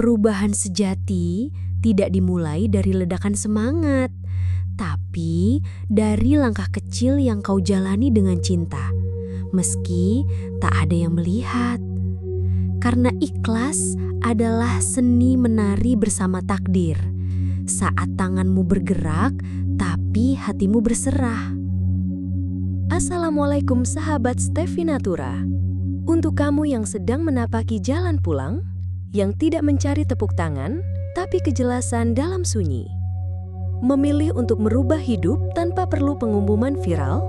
Perubahan sejati tidak dimulai dari ledakan semangat, tapi dari langkah kecil yang kau jalani dengan cinta, meski tak ada yang melihat. Karena ikhlas adalah seni menari bersama takdir. Saat tanganmu bergerak, tapi hatimu berserah. Assalamualaikum sahabat Steffi Natura. Untuk kamu yang sedang menapaki jalan pulang, yang tidak mencari tepuk tangan, tapi kejelasan dalam sunyi. Memilih untuk merubah hidup tanpa perlu pengumuman viral,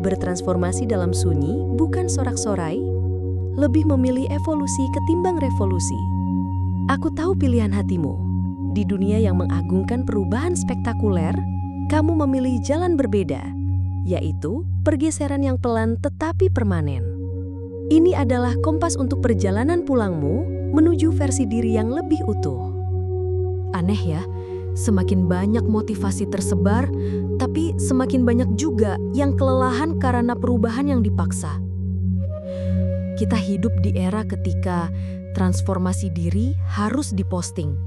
bertransformasi dalam sunyi bukan sorak-sorai, lebih memilih evolusi ketimbang revolusi. Aku tahu pilihan hatimu. Di dunia yang mengagungkan perubahan spektakuler, kamu memilih jalan berbeda, yaitu pergeseran yang pelan tetapi permanen. Ini adalah kompas untuk perjalanan pulangmu menuju versi diri yang lebih utuh. Aneh ya, semakin banyak motivasi tersebar, tapi semakin banyak juga yang kelelahan karena perubahan yang dipaksa. Kita hidup di era ketika transformasi diri harus diposting.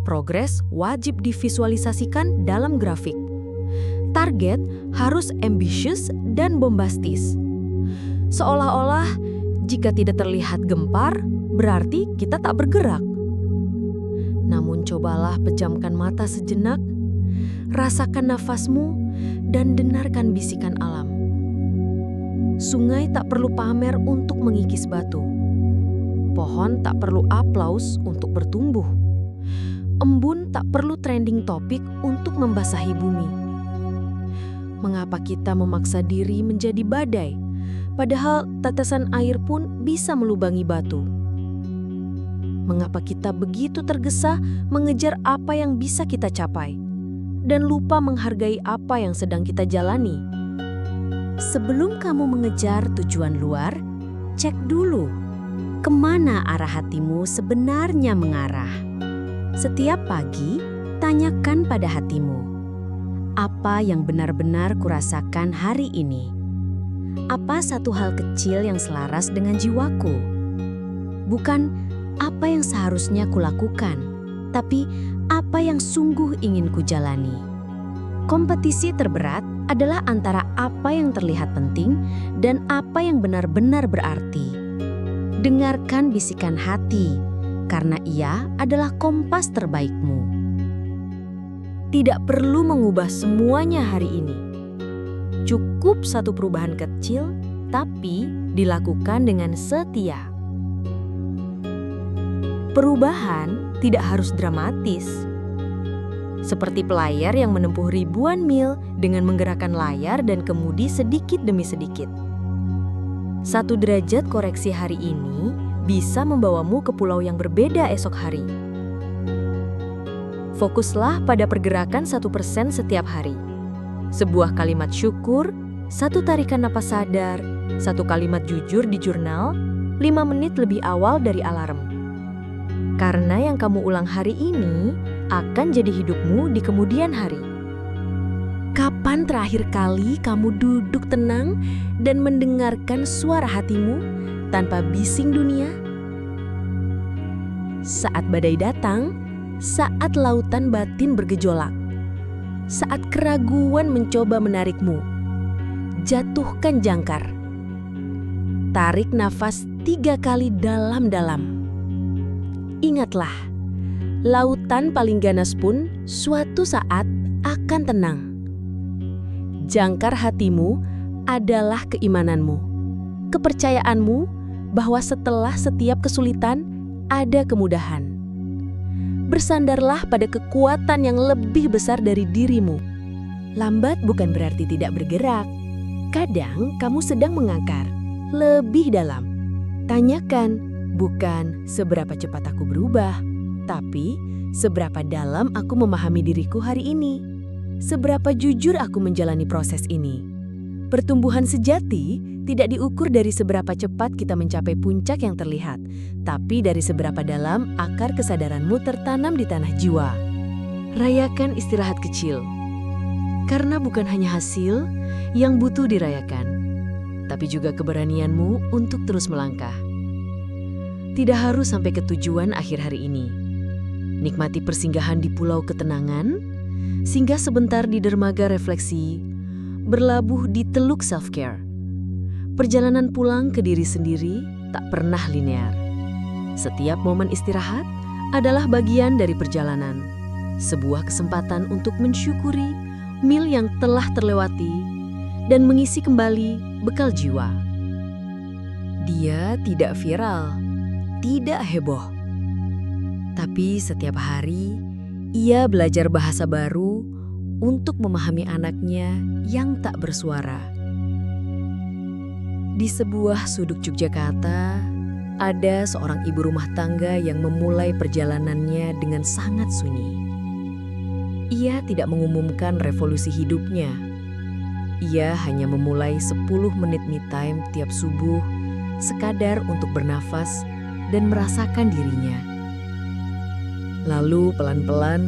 Progres wajib divisualisasikan dalam grafik. Target harus ambisius dan bombastis. Seolah-olah jika tidak terlihat gempar, berarti kita tak bergerak. Namun cobalah pejamkan mata sejenak, rasakan nafasmu, dan dengarkan bisikan alam. Sungai tak perlu pamer untuk mengikis batu. Pohon tak perlu aplaus untuk bertumbuh. Embun tak perlu trending topik untuk membasahi bumi. Mengapa kita memaksa diri menjadi badai, padahal tetesan air pun bisa melubangi batu? Mengapa kita begitu tergesa mengejar apa yang bisa kita capai, dan lupa menghargai apa yang sedang kita jalani? Sebelum kamu mengejar tujuan luar, cek dulu kemana arah hatimu sebenarnya mengarah. Setiap pagi, tanyakan pada hatimu, apa yang benar-benar kurasakan hari ini? Apa satu hal kecil yang selaras dengan jiwaku? Bukan apa yang seharusnya kulakukan, tapi apa yang sungguh ingin kujalani. Kompetisi terberat adalah antara apa yang terlihat penting dan apa yang benar-benar berarti. Dengarkan bisikan hati, karena ia adalah kompas terbaikmu. Tidak perlu mengubah semuanya hari ini. Cukup satu perubahan kecil, tapi dilakukan dengan setia. Perubahan tidak harus dramatis. Seperti pelayar yang menempuh ribuan mil dengan menggerakkan layar dan kemudi sedikit demi sedikit. 1 derajat koreksi hari ini bisa membawamu ke pulau yang berbeda esok hari. Fokuslah pada pergerakan 1% setiap hari. Sebuah kalimat syukur, 1 tarikan napas sadar, 1 kalimat jujur di jurnal, 5 menit lebih awal dari alarm. Karena yang kamu ulang hari ini akan jadi hidupmu di kemudian hari. Kapan terakhir kali kamu duduk tenang dan mendengarkan suara hatimu tanpa bising dunia? Saat badai datang, saat lautan batin bergejolak, saat keraguan mencoba menarikmu, jatuhkan jangkar. Tarik nafas 3 kali dalam-dalam. Ingatlah, lautan paling ganas pun suatu saat akan tenang. Jangkar hatimu adalah keimananmu, kepercayaanmu bahwa setelah setiap kesulitan ada kemudahan. Bersandarlah pada kekuatan yang lebih besar dari dirimu. Lambat bukan berarti tidak bergerak. Kadang kamu sedang mengakar lebih dalam. Tanyakan, bukan seberapa cepat aku berubah, tapi seberapa dalam aku memahami diriku hari ini. Seberapa jujur aku menjalani proses ini. Pertumbuhan sejati tidak diukur dari seberapa cepat kita mencapai puncak yang terlihat, tapi dari seberapa dalam akar kesadaranmu tertanam di tanah jiwa. Rayakan istirahat kecil, karena bukan hanya hasil yang butuh dirayakan, tapi juga keberanianmu untuk terus melangkah. Tidak harus sampai ke tujuan akhir hari ini. Nikmati persinggahan di pulau ketenangan, singgah sebentar di dermaga refleksi, berlabuh di teluk self-care. Perjalanan pulang ke diri sendiri tak pernah linear. Setiap momen istirahat adalah bagian dari perjalanan, sebuah kesempatan untuk mensyukuri mil yang telah terlewati dan mengisi kembali bekal jiwa. Dia tidak viral, tidak heboh. Tapi setiap hari, ia belajar bahasa baru untuk memahami anaknya yang tak bersuara. Di sebuah sudut Yogyakarta, ada seorang ibu rumah tangga yang memulai perjalanannya dengan sangat sunyi. Ia tidak mengumumkan revolusi hidupnya. Ia hanya memulai 10 menit me time tiap subuh, sekadar untuk bernafas dan merasakan dirinya. Lalu pelan-pelan,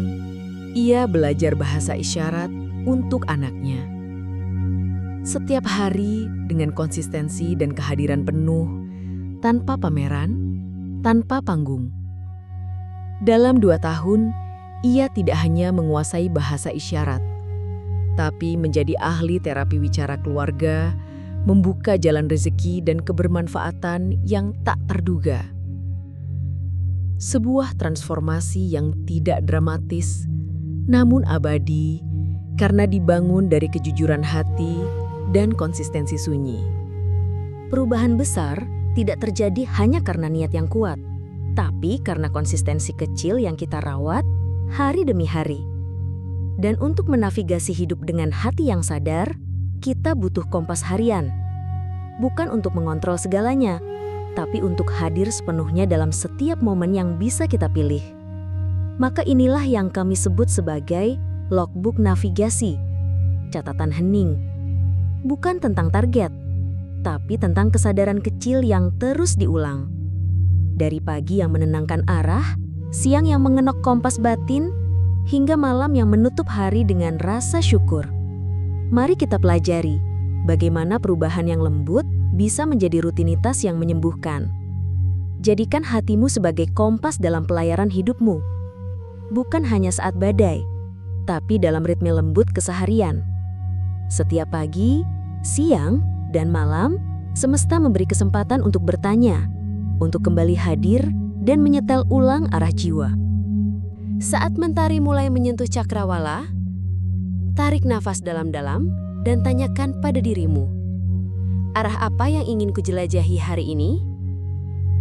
ia belajar bahasa isyarat untuk anaknya. Setiap hari dengan konsistensi dan kehadiran penuh, tanpa pameran, tanpa panggung. Dalam 2 tahun, ia tidak hanya menguasai bahasa isyarat, tapi menjadi ahli terapi wicara keluarga, membuka jalan rezeki dan kebermanfaatan yang tak terduga. Sebuah transformasi yang tidak dramatis, namun abadi karena dibangun dari kejujuran hati dan konsistensi sunyi. Perubahan besar tidak terjadi hanya karena niat yang kuat, tapi karena konsistensi kecil yang kita rawat hari demi hari. Dan untuk menavigasi hidup dengan hati yang sadar, kita butuh kompas harian. Bukan untuk mengontrol segalanya, tapi untuk hadir sepenuhnya dalam setiap momen yang bisa kita pilih. Maka inilah yang kami sebut sebagai logbook navigasi, catatan hening. Bukan tentang target, tapi tentang kesadaran kecil yang terus diulang. Dari pagi yang menenangkan arah, siang yang mengenok kompas batin, hingga malam yang menutup hari dengan rasa syukur. Mari kita pelajari bagaimana perubahan yang lembut bisa menjadi rutinitas yang menyembuhkan. Jadikan hatimu sebagai kompas dalam pelayaran hidupmu. Bukan hanya saat badai, tapi dalam ritme lembut keseharian. Setiap pagi, siang, dan malam, semesta memberi kesempatan untuk bertanya, untuk kembali hadir dan menyetel ulang arah jiwa. Saat mentari mulai menyentuh cakrawala, tarik nafas dalam-dalam dan tanyakan pada dirimu, arah apa yang ingin kujelajahi hari ini?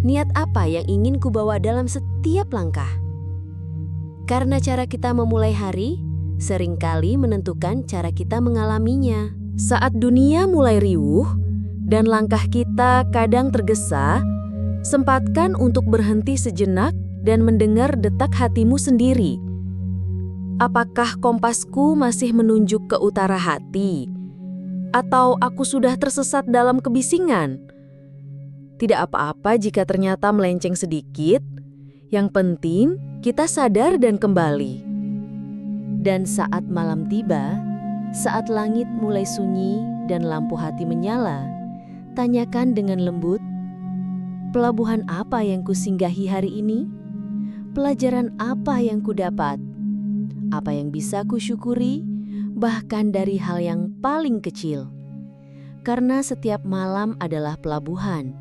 Niat apa yang ingin kubawa dalam setiap langkah? Karena cara kita memulai hari seringkali menentukan cara kita mengalaminya. Saat dunia mulai riuh dan langkah kita kadang tergesa, sempatkan untuk berhenti sejenak dan mendengar detak hatimu sendiri. Apakah kompasku masih menunjuk ke utara hati? Atau aku sudah tersesat dalam kebisingan? Tidak apa-apa jika ternyata melenceng sedikit. Yang penting kita sadar dan kembali. Dan saat malam tiba, saat langit mulai sunyi dan lampu hati menyala, tanyakan dengan lembut, pelabuhan apa yang kusinggahi hari ini? Pelajaran apa yang kudapat? Apa yang bisa kusyukuri? Bahkan dari hal yang paling kecil. Karena setiap malam adalah pelabuhan,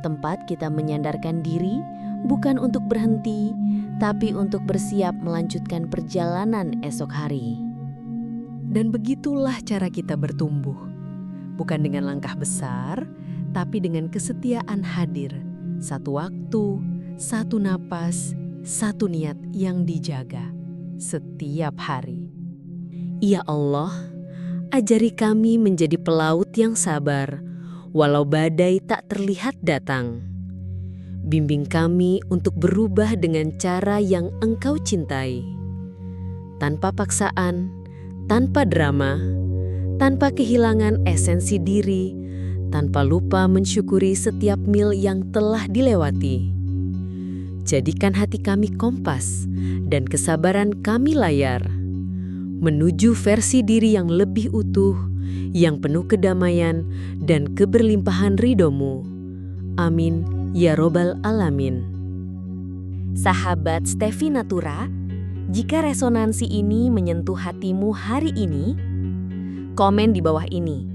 tempat kita menyandarkan diri, bukan untuk berhenti, tapi untuk bersiap melanjutkan perjalanan esok hari. Dan begitulah cara kita bertumbuh. Bukan dengan langkah besar, tapi dengan kesetiaan hadir. Satu waktu, satu napas, satu niat yang dijaga setiap hari. Ya Allah, ajari kami menjadi pelaut yang sabar, walau badai tak terlihat datang. Bimbing kami untuk berubah dengan cara yang Engkau cintai. Tanpa paksaan, tanpa drama, tanpa kehilangan esensi diri, tanpa lupa mensyukuri setiap mil yang telah dilewati. Jadikan hati kami kompas dan kesabaran kami layar, menuju versi diri yang lebih utuh, yang penuh kedamaian dan keberlimpahan ridho-Mu. Amin, ya Robbal Alamin. Sahabat Stevi Natura, Jika resonansi ini menyentuh hatimu hari ini, komen di bawah ini.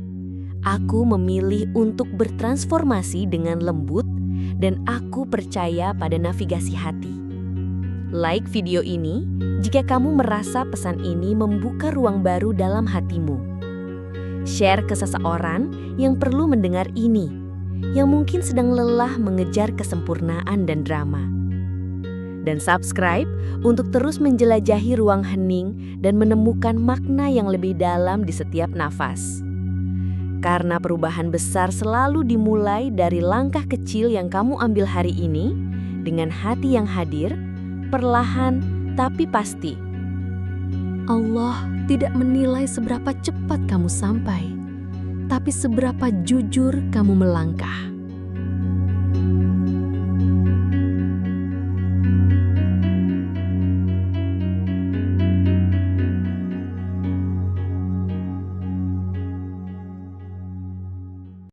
Aku memilih untuk bertransformasi dengan lembut dan aku percaya pada navigasi hati. Like video ini jika kamu merasa pesan ini membuka ruang baru dalam hatimu. Share ke seseorang yang perlu mendengar ini, yang mungkin sedang lelah mengejar kesempurnaan dan drama. Dan subscribe untuk terus menjelajahi ruang hening dan menemukan makna yang lebih dalam di setiap nafas. Karena perubahan besar selalu dimulai dari langkah kecil yang kamu ambil hari ini, dengan hati yang hadir, perlahan tapi pasti. Allah tidak menilai seberapa cepat kamu sampai, tapi seberapa jujur kamu melangkah.